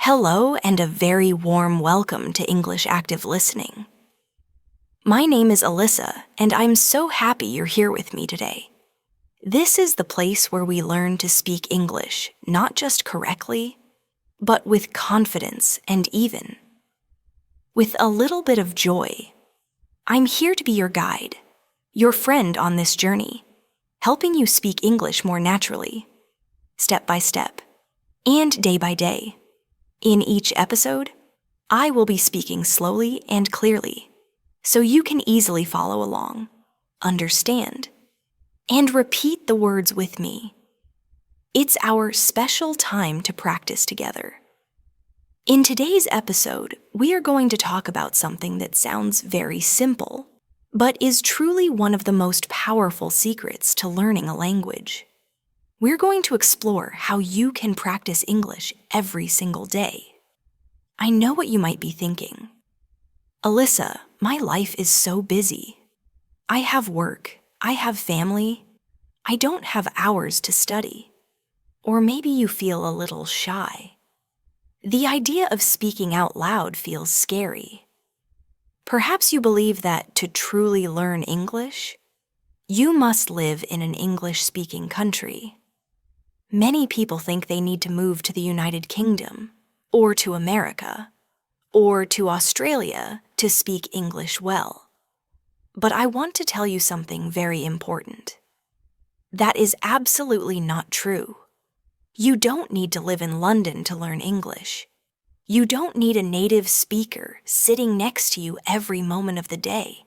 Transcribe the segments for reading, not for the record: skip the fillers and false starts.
Hello and a very warm welcome to English Active Listening. My name is Alyssa, and I'm so happy you're here with me today. This is the place where we learn to speak English, not just correctly, but with confidence and even with a little bit of joy. I'm here to be your guide, your friend on this journey, helping you speak English more naturally, step by step, and day by day. In each episode, I will be speaking slowly and clearly, so you can easily follow along, understand, and repeat the words with me. It's our special time to practice together. In today's episode, we are going to talk about something that sounds very simple, but is truly one of the most powerful secrets to learning a language. We're going to explore how you can practice English every single day. I know what you might be thinking. Alyssa, my life is so busy. I have work, I have family, I don't have hours to study. Or maybe you feel a little shy. The idea of speaking out loud feels scary. Perhaps you believe that to truly learn English, you must live in an English-speaking country. Many people think they need to move to the United Kingdom, or to America, or to Australia to speak English well. But I want to tell you something very important. That is absolutely not true. You don't need to live in London to learn English. You don't need a native speaker sitting next to you every moment of the day.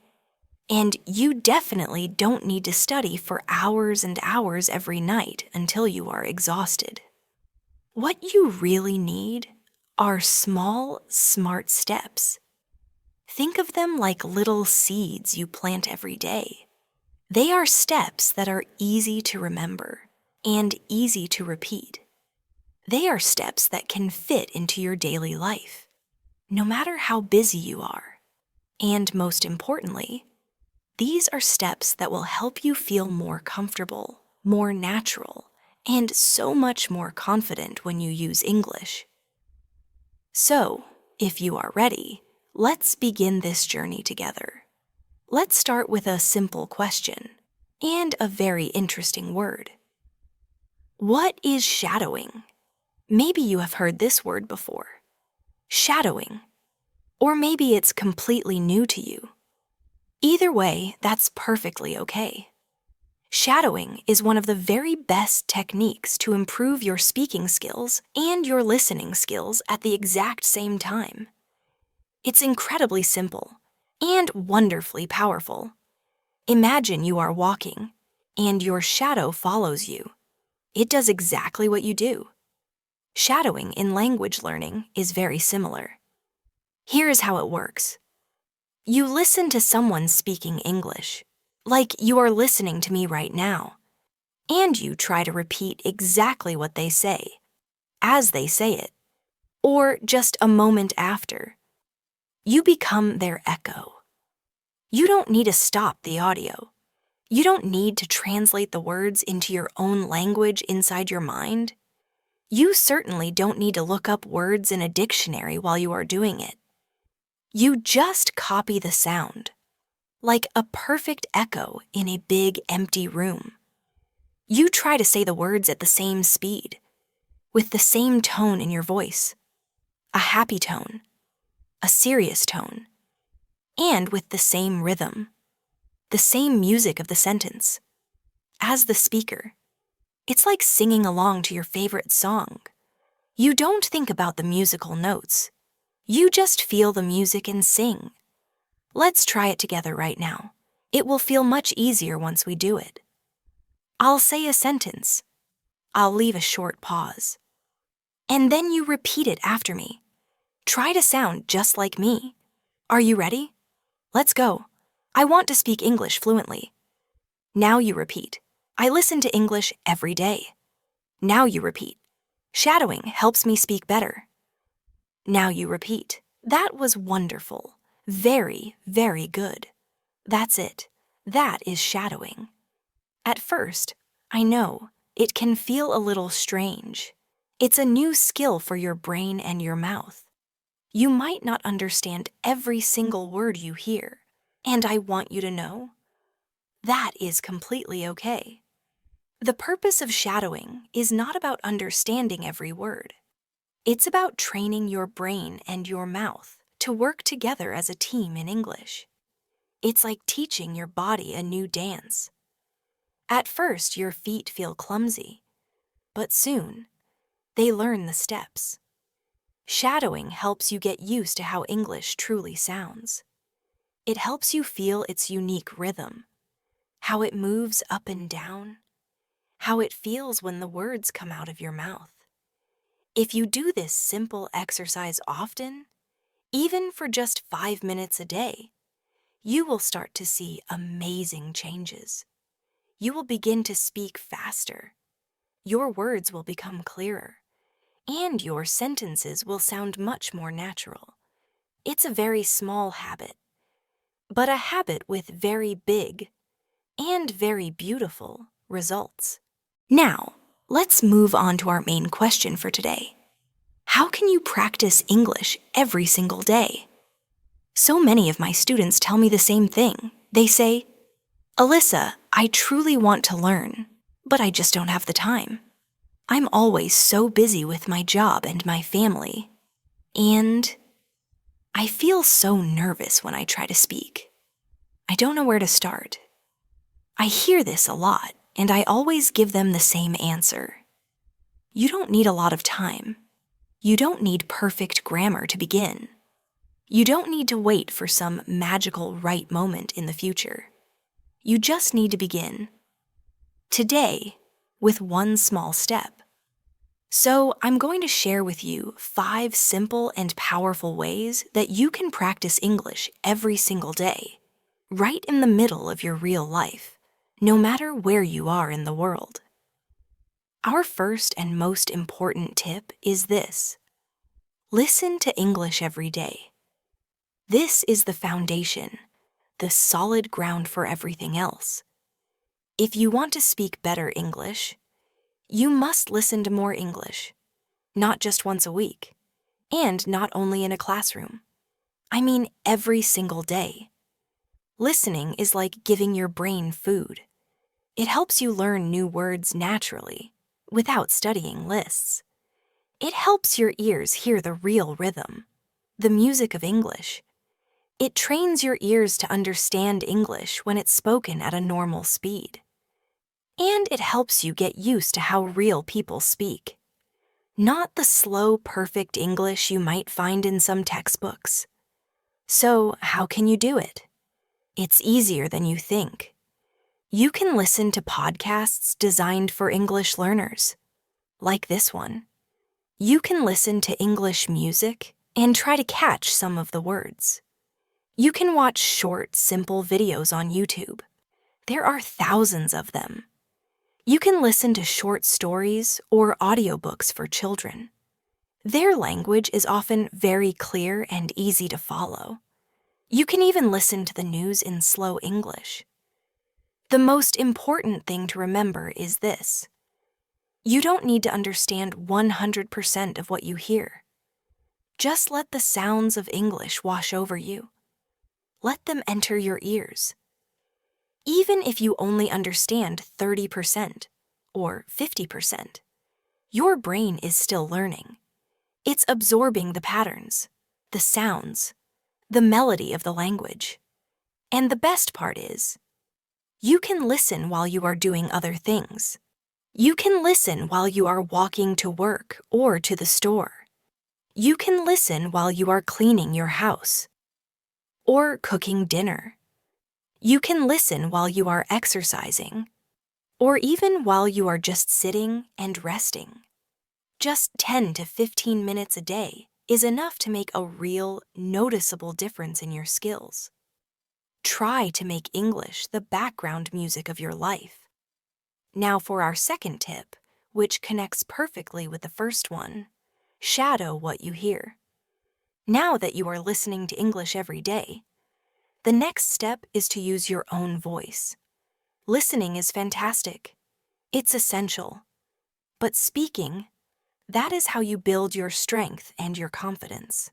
And you definitely don't need to study for hours and hours every night until you are exhausted. What you really need are small, smart steps. Think of them like little seeds you plant every day. They are steps that are easy to remember and easy to repeat. They are steps that can fit into your daily life, no matter how busy you are. And most importantly, these are steps that will help you feel more comfortable, more natural, and so much more confident when you use English. So, if you are ready, let's begin this journey together. Let's start with a simple question and a very interesting word. What is shadowing? Maybe you have heard this word before. Shadowing. Or maybe it's completely new to you. Either way, that's perfectly okay. Shadowing is one of the very best techniques to improve your speaking skills and your listening skills at the exact same time. It's incredibly simple and wonderfully powerful. Imagine you are walking, and your shadow follows you. It does exactly what you do. Shadowing in language learning is very similar. Here is how it works. You listen to someone speaking English, like you are listening to me right now, and you try to repeat exactly what they say, as they say it, or just a moment after. You become their echo. You don't need to stop the audio. You don't need to translate the words into your own language inside your mind. You certainly don't need to look up words in a dictionary while you are doing it. You just copy the sound, like a perfect echo in a big, empty room. You try to say the words at the same speed, with the same tone in your voice, a happy tone, a serious tone, and with the same rhythm, the same music of the sentence. As the speaker, it's like singing along to your favorite song. You don't think about the musical notes. You just feel the music and sing. Let's try it together right now. It will feel much easier once we do it. I'll say a sentence. I'll leave a short pause. And then you repeat it after me. Try to sound just like me. Are you ready? Let's go. I want to speak English fluently. Now you repeat. I listen to English every day. Now you repeat. Shadowing helps me speak better. Now you repeat. That was wonderful. Very, very good. That's it. That is shadowing. At first, I know, it can feel a little strange. It's a new skill for your brain and your mouth. You might not understand every single word you hear, and I want you to know that is completely okay. The purpose of shadowing is not about understanding every word. It's about training your brain and your mouth to work together as a team in English. It's like teaching your body a new dance. At first, your feet feel clumsy, but soon, they learn the steps. Shadowing helps you get used to how English truly sounds. It helps you feel its unique rhythm, how it moves up and down, how it feels when the words come out of your mouth. If you do this simple exercise often, even for just 5 minutes a day, you will start to see amazing changes. You will begin to speak faster. Your words will become clearer, and your sentences will sound much more natural. It's a very small habit, but a habit with very big and very beautiful results. Now, let's move on to our main question for today. How can you practice English every single day? So many of my students tell me the same thing. They say, Alyssa, I truly want to learn, but I just don't have the time. I'm always so busy with my job and my family, and I feel so nervous when I try to speak. I don't know where to start. I hear this a lot, and I always give them the same answer. You don't need a lot of time. You don't need perfect grammar to begin. You don't need to wait for some magical right moment in the future. You just need to begin today with one small step. So I'm going to share with you 5 simple and powerful ways that you can practice English every single day, right in the middle of your real life, no matter where you are in the world. Our first and most important tip is this: listen to English every day. This is the foundation, the solid ground for everything else. If you want to speak better English, you must listen to more English, not just once a week, and not only in a classroom. I mean every single day. Listening is like giving your brain food. It helps you learn new words naturally, without studying lists. It helps your ears hear the real rhythm, the music of English. It trains your ears to understand English when it's spoken at a normal speed. And it helps you get used to how real people speak, not the slow, perfect English you might find in some textbooks. So, how can you do it? It's easier than you think. You can listen to podcasts designed for English learners, like this one. You can listen to English music and try to catch some of the words. You can watch short, simple videos on YouTube. There are thousands of them. You can listen to short stories or audiobooks for children. Their language is often very clear and easy to follow. You can even listen to the news in slow English. The most important thing to remember is this: you don't need to understand 100% of what you hear. Just let the sounds of English wash over you. Let them enter your ears. Even if you only understand 30% or 50%, your brain is still learning. It's absorbing the patterns, the sounds, the melody of the language. And the best part is, you can listen while you are doing other things. You can listen while you are walking to work or to the store. You can listen while you are cleaning your house or cooking dinner. You can listen while you are exercising, or even while you are just sitting and resting. Just 10 to 15 minutes a day is enough to make a real, noticeable difference in your skills. Try to make English the background music of your life. Now for our second tip, which connects perfectly with the first one: shadow what you hear. Now that you are listening to English every day, the next step is to use your own voice. Listening is fantastic. It's essential. But speaking, That is how you build your strength and your confidence.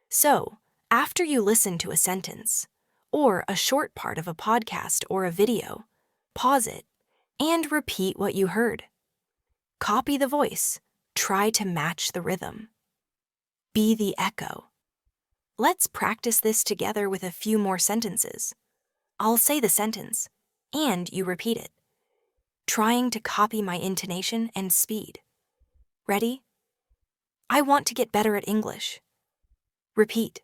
So, after you listen to a sentence, or a short part of a podcast or a video, pause it and repeat what you heard. Copy the voice. Try to match the rhythm. Be the echo. Let's practice this together with a few more sentences. I'll say the sentence, and you repeat it, trying to copy my intonation and speed. Ready? I want to get better at English. Repeat.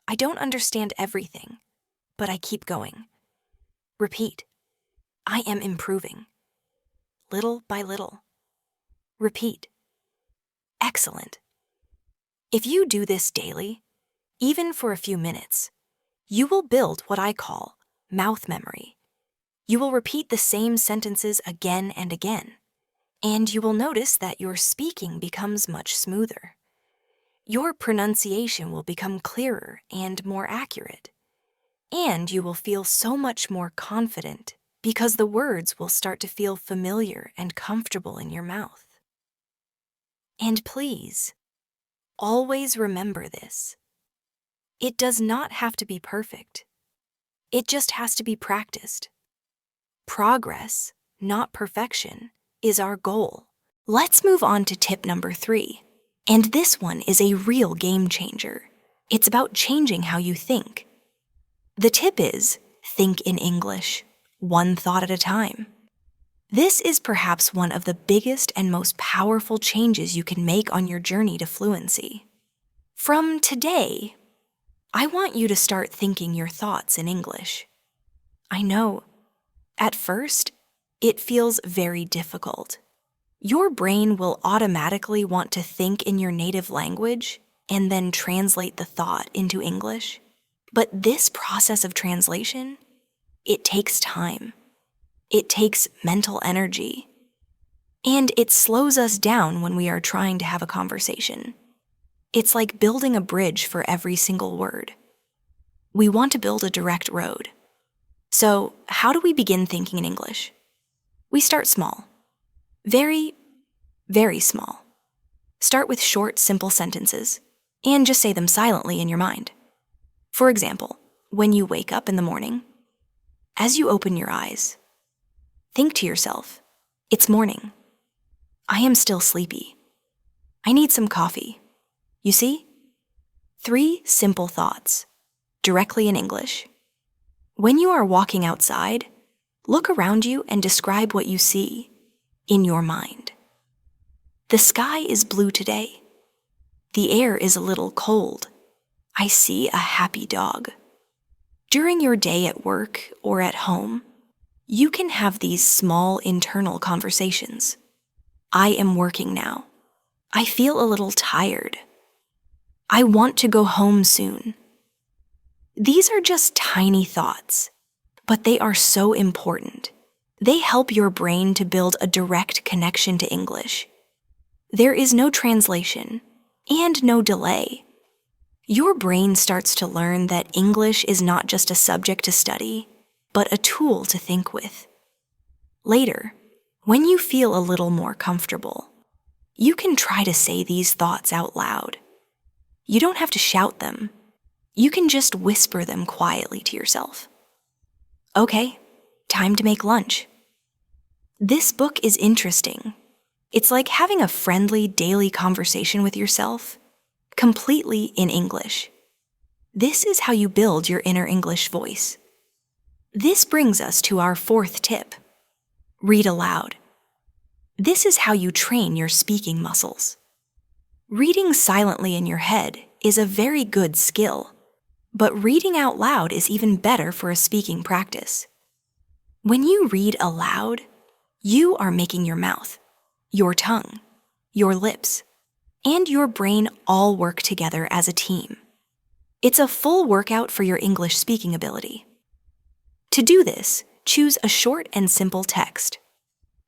I don't understand everything, but I keep going. Repeat. I am improving. Little by little. Repeat. Excellent. If you do this daily, even for a few minutes, you will build what I call mouth memory. You will repeat the same sentences again and again, and you will notice that your speaking becomes much smoother. Your pronunciation will become clearer and more accurate, and you will feel so much more confident because the words will start to feel familiar and comfortable in your mouth. And please, always remember this. It does not have to be perfect. It just has to be practiced. Progress, not perfection, is our goal. Let's move on to tip number 3. And this one is a real game changer. It's about changing how you think. The tip is, think in English, one thought at a time. This is perhaps one of the biggest and most powerful changes you can make on your journey to fluency. From today, I want you to start thinking your thoughts in English. I know, at first, it feels very difficult. Your brain will automatically want to think in your native language and then translate the thought into English. But this process of translation, it takes time. It takes mental energy. And it slows us down when we are trying to have a conversation. It's like building a bridge for every single word. We want to build a direct road. So, how do we begin thinking in English? We start small. Very, very small. Start with short, simple sentences, and just say them silently in your mind. For example, when you wake up in the morning, as you open your eyes, think to yourself, it's morning. I am still sleepy. I need some coffee. You see? 3 simple thoughts, directly in English. When you are walking outside, look around you and describe what you see in your mind. The sky is blue today. The air is a little cold. I see a happy dog. During your day at work or at home, you can have these small internal conversations. I am working now. I feel a little tired. I want to go home soon. These are just tiny thoughts, but they are so important. They help your brain to build a direct connection to English. There is no translation and no delay. Your brain starts to learn that English is not just a subject to study, but a tool to think with. Later, when you feel a little more comfortable, you can try to say these thoughts out loud. You don't have to shout them. You can just whisper them quietly to yourself. Okay, time to make lunch. This book is interesting. It's like having a friendly daily conversation with yourself, completely in English. This is how you build your inner English voice. This brings us to our 4th tip. Read aloud. This is how you train your speaking muscles. Reading silently in your head is a very good skill, but reading out loud is even better for a speaking practice. When you read aloud, you are making your mouth, your tongue, your lips, and your brain all work together as a team. It's a full workout for your English speaking ability. To do this, choose a short and simple text.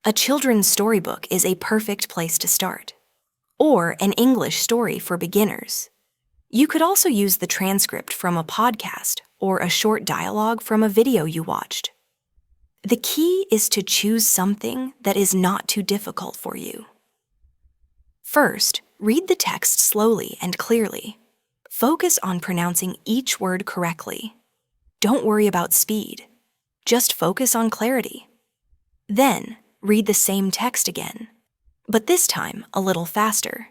A children's storybook is a perfect place to start, or an English story for beginners. You could also use the transcript from a podcast or a short dialogue from a video you watched. The key is to choose something that is not too difficult for you. First, read the text slowly and clearly. Focus on pronouncing each word correctly. Don't worry about speed. Just focus on clarity. Then, read the same text again, but this time a little faster.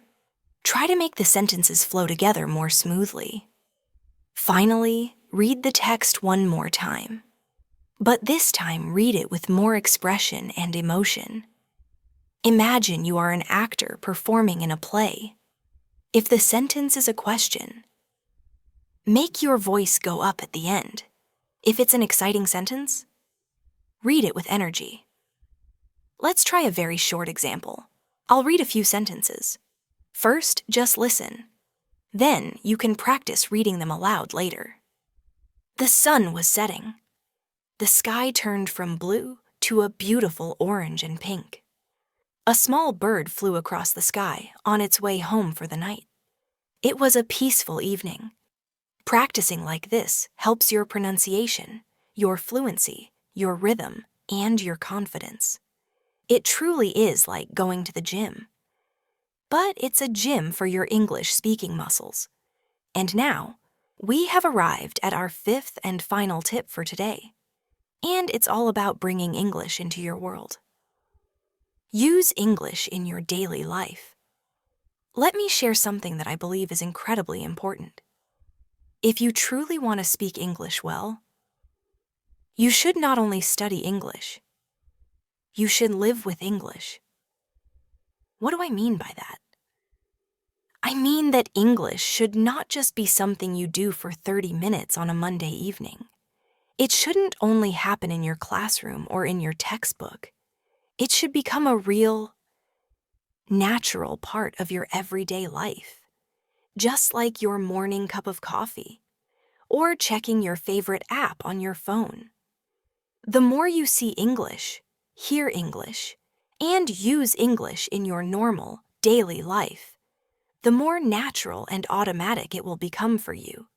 Try to make the sentences flow together more smoothly. Finally, read the text one more time, but this time read it with more expression and emotion. Imagine you are an actor performing in a play. If the sentence is a question, make your voice go up at the end. If it's an exciting sentence, read it with energy. Let's try a very short example. I'll read a few sentences. First, just listen. Then, you can practice reading them aloud later. The sun was setting. The sky turned from blue to a beautiful orange and pink. A small bird flew across the sky on its way home for the night. It was a peaceful evening. Practicing like this helps your pronunciation, your fluency, your rhythm, and your confidence. It truly is like going to the gym. But it's a gym for your English speaking muscles. And now, we have arrived at our fifth and final tip for today. And it's all about bringing English into your world. Use English in your daily life. Let me share something that I believe is incredibly important. If you truly want to speak English well, you should not only study English, you should live with English. What do I mean by that? I mean that English should not just be something you do for 30 minutes on a Monday evening. It shouldn't only happen in your classroom or in your textbook. It should become a real, natural part of your everyday life, just like your morning cup of coffee or checking your favorite app on your phone. The more you see English, hear English, and use English in your normal, daily life, the more natural and automatic it will become for you.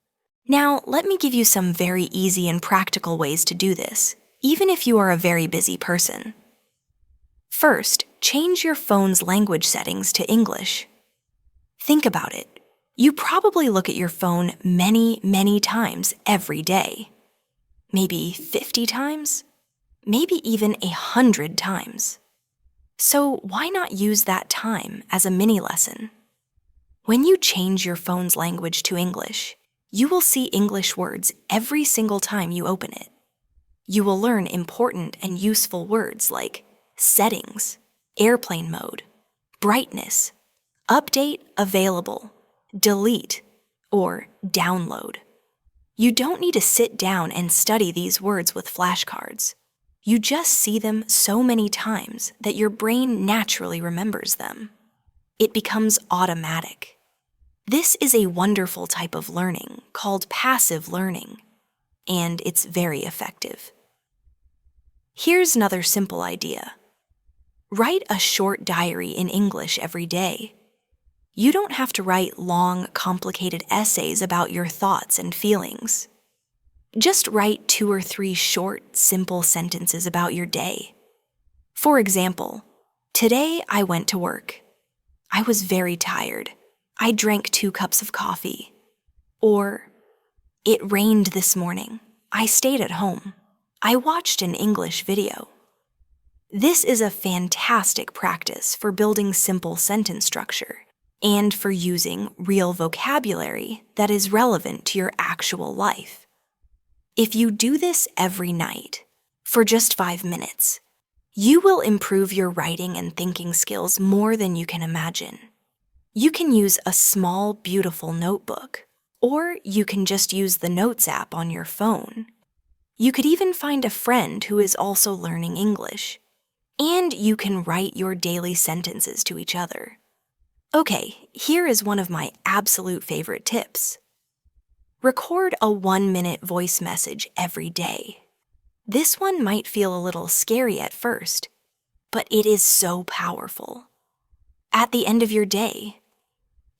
Now, let me give you some very easy and practical ways to do this, even if you are a very busy person. First, change your phone's language settings to English. Think about it. You probably look at your phone many times every day. Maybe 50 times? Maybe even 100 times. So why not use that time as a mini lesson? When you change your phone's language to English, you will see English words every single time you open it. You will learn important and useful words like settings, airplane mode, brightness, update, available, delete, or download. You don't need to sit down and study these words with flashcards. You just see them so many times that your brain naturally remembers them. It becomes automatic. This is a wonderful type of learning called passive learning, and it's very effective. Here's another simple idea. Write a short diary in English every day. You don't have to write long, complicated essays about your thoughts and feelings. Just write 2 or 3 short, simple sentences about your day. For example, today I went to work. I was very tired. I drank 2 cups of coffee. Or, it rained this morning. I stayed at home. I watched an English video. This is a fantastic practice for building simple sentence structure and for using real vocabulary that is relevant to your actual life. If you do this every night, for just 5 minutes, you will improve your writing and thinking skills more than you can imagine. You can use a small, beautiful notebook, or you can just use the Notes app on your phone. You could even find a friend who is also learning English, and you can write your daily sentences to each other. Okay, here is one of my absolute favorite tips. Record a 1-minute voice message every day. This one might feel a little scary at first, but it is so powerful. At the end of your day,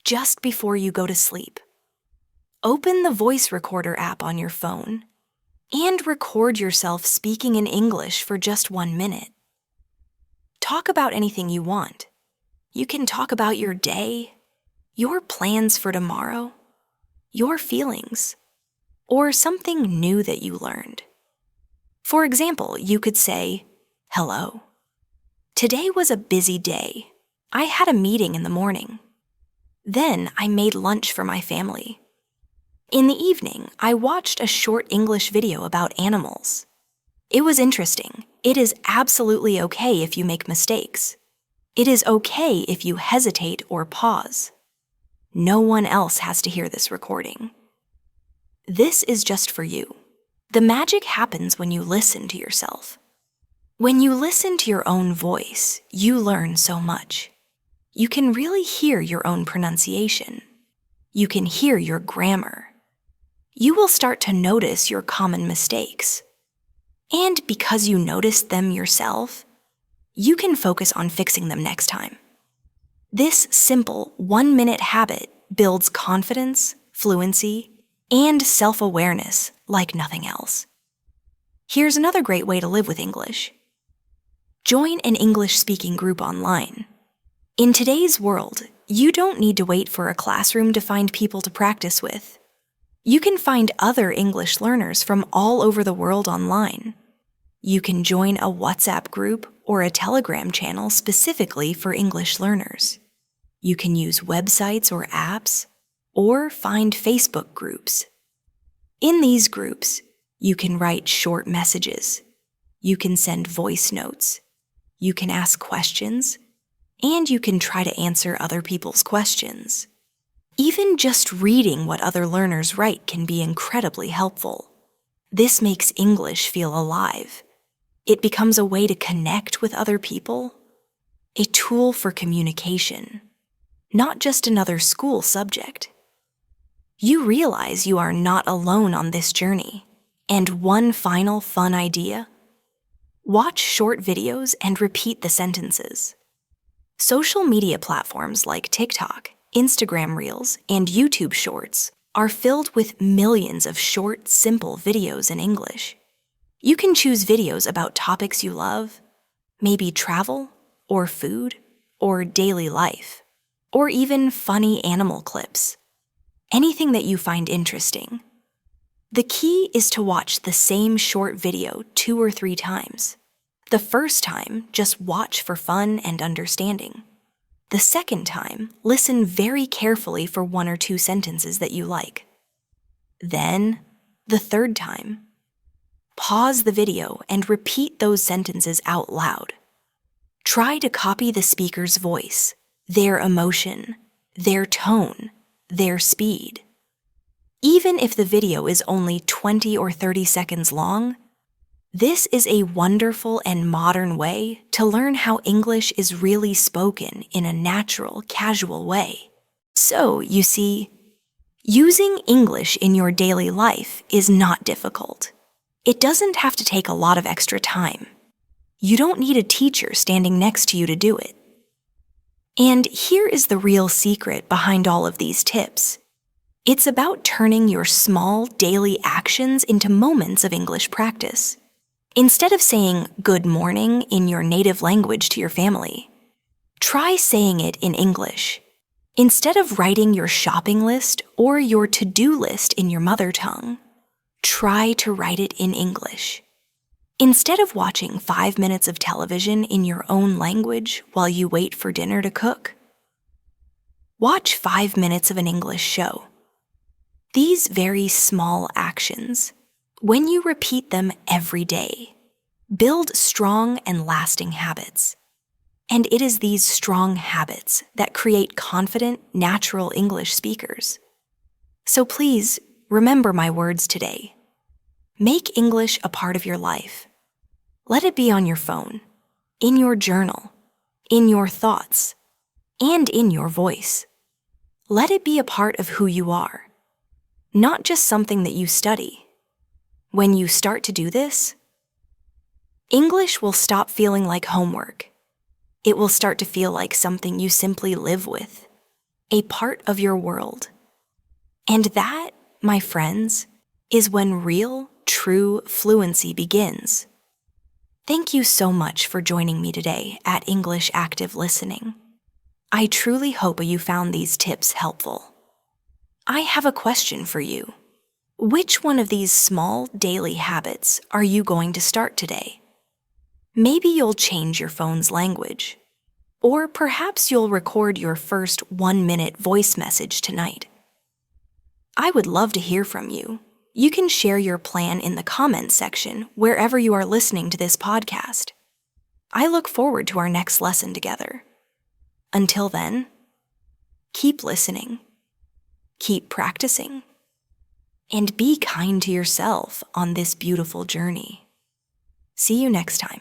just before you go to sleep, open the voice recorder app on your phone and record yourself speaking in English for just 1 minute. Talk about anything you want. You can talk about your day, your plans for tomorrow, your feelings, or something new that you learned. For example, you could say, "Hello. Today was a busy day. I had a meeting in the morning. Then I made lunch for my family. In the evening, I watched a short English video about animals. It was interesting. It is absolutely okay if you make mistakes. It is okay if you hesitate or pause. No one else has to hear this recording. This is just for you. The magic happens when you listen to yourself. When you listen to your own voice, you learn so much. You can really hear your own pronunciation. You can hear your grammar. You will start to notice your common mistakes. And because you noticed them yourself, you can focus on fixing them next time. This simple 1-minute habit builds confidence, fluency, and self-awareness like nothing else. Here's another great way to live with English. Join an English-speaking group online. In today's world, you don't need to wait for a classroom to find people to practice with. You can find other English learners from all over the world online. You can join a WhatsApp group or a Telegram channel specifically for English learners. You can use websites or apps, or find Facebook groups. In these groups, you can write short messages. You can send voice notes. You can ask questions, and you can try to answer other people's questions. Even just reading what other learners write can be incredibly helpful. This makes English feel alive. It becomes a way to connect with other people, a tool for communication, not just another school subject. You realize you are not alone on this journey. And one final fun idea: watch short videos and repeat the sentences. Social media platforms like TikTok, Instagram Reels, and YouTube Shorts are filled with millions of short, simple videos in English. You can choose videos about topics you love, maybe travel, or food, or daily life, or even funny animal clips. Anything that you find interesting. The key is to watch the same short video 2 or 3 times. The first time, just watch for fun and understanding. The second time, listen very carefully for 1 or 2 sentences that you like. Then, the third time, pause the video and repeat those sentences out loud. Try to copy the speaker's voice, their emotion, their tone, their speed. Even if the video is only 20 or 30 seconds long, this is a wonderful and modern way to learn how English is really spoken in a natural, casual way. So, you see, using English in your daily life is not difficult. It doesn't have to take a lot of extra time. You don't need a teacher standing next to you to do it. And here is the real secret behind all of these tips. It's about turning your small daily actions into moments of English practice. Instead of saying good morning in your native language to your family, try saying it in English. Instead of writing your shopping list or your to-do list in your mother tongue, try to write it in English. Instead of watching 5 minutes of television in your own language while you wait for dinner to cook, watch 5 minutes of an English show. These very small actions, when you repeat them every day, build strong and lasting habits. And it is these strong habits that create confident, natural English speakers. So please, remember my words today. Make English a part of your life. Let it be on your phone, in your journal, in your thoughts, and in your voice. Let it be a part of who you are, not just something that you study. When you start to do this, English will stop feeling like homework. It will start to feel like something you simply live with, a part of your world. And that, my friends, is when real, true fluency begins. Thank you so much for joining me today at English Active Listening. I truly hope you found these tips helpful. I have a question for you. Which one of these small daily habits are you going to start today? Maybe you'll change your phone's language. Or perhaps you'll record your first 1-minute voice message tonight. I would love to hear from you. You can share your plan in the comments section wherever you are listening to this podcast. I look forward to our next lesson together. Until then, keep listening, keep practicing, and be kind to yourself on this beautiful journey. See you next time.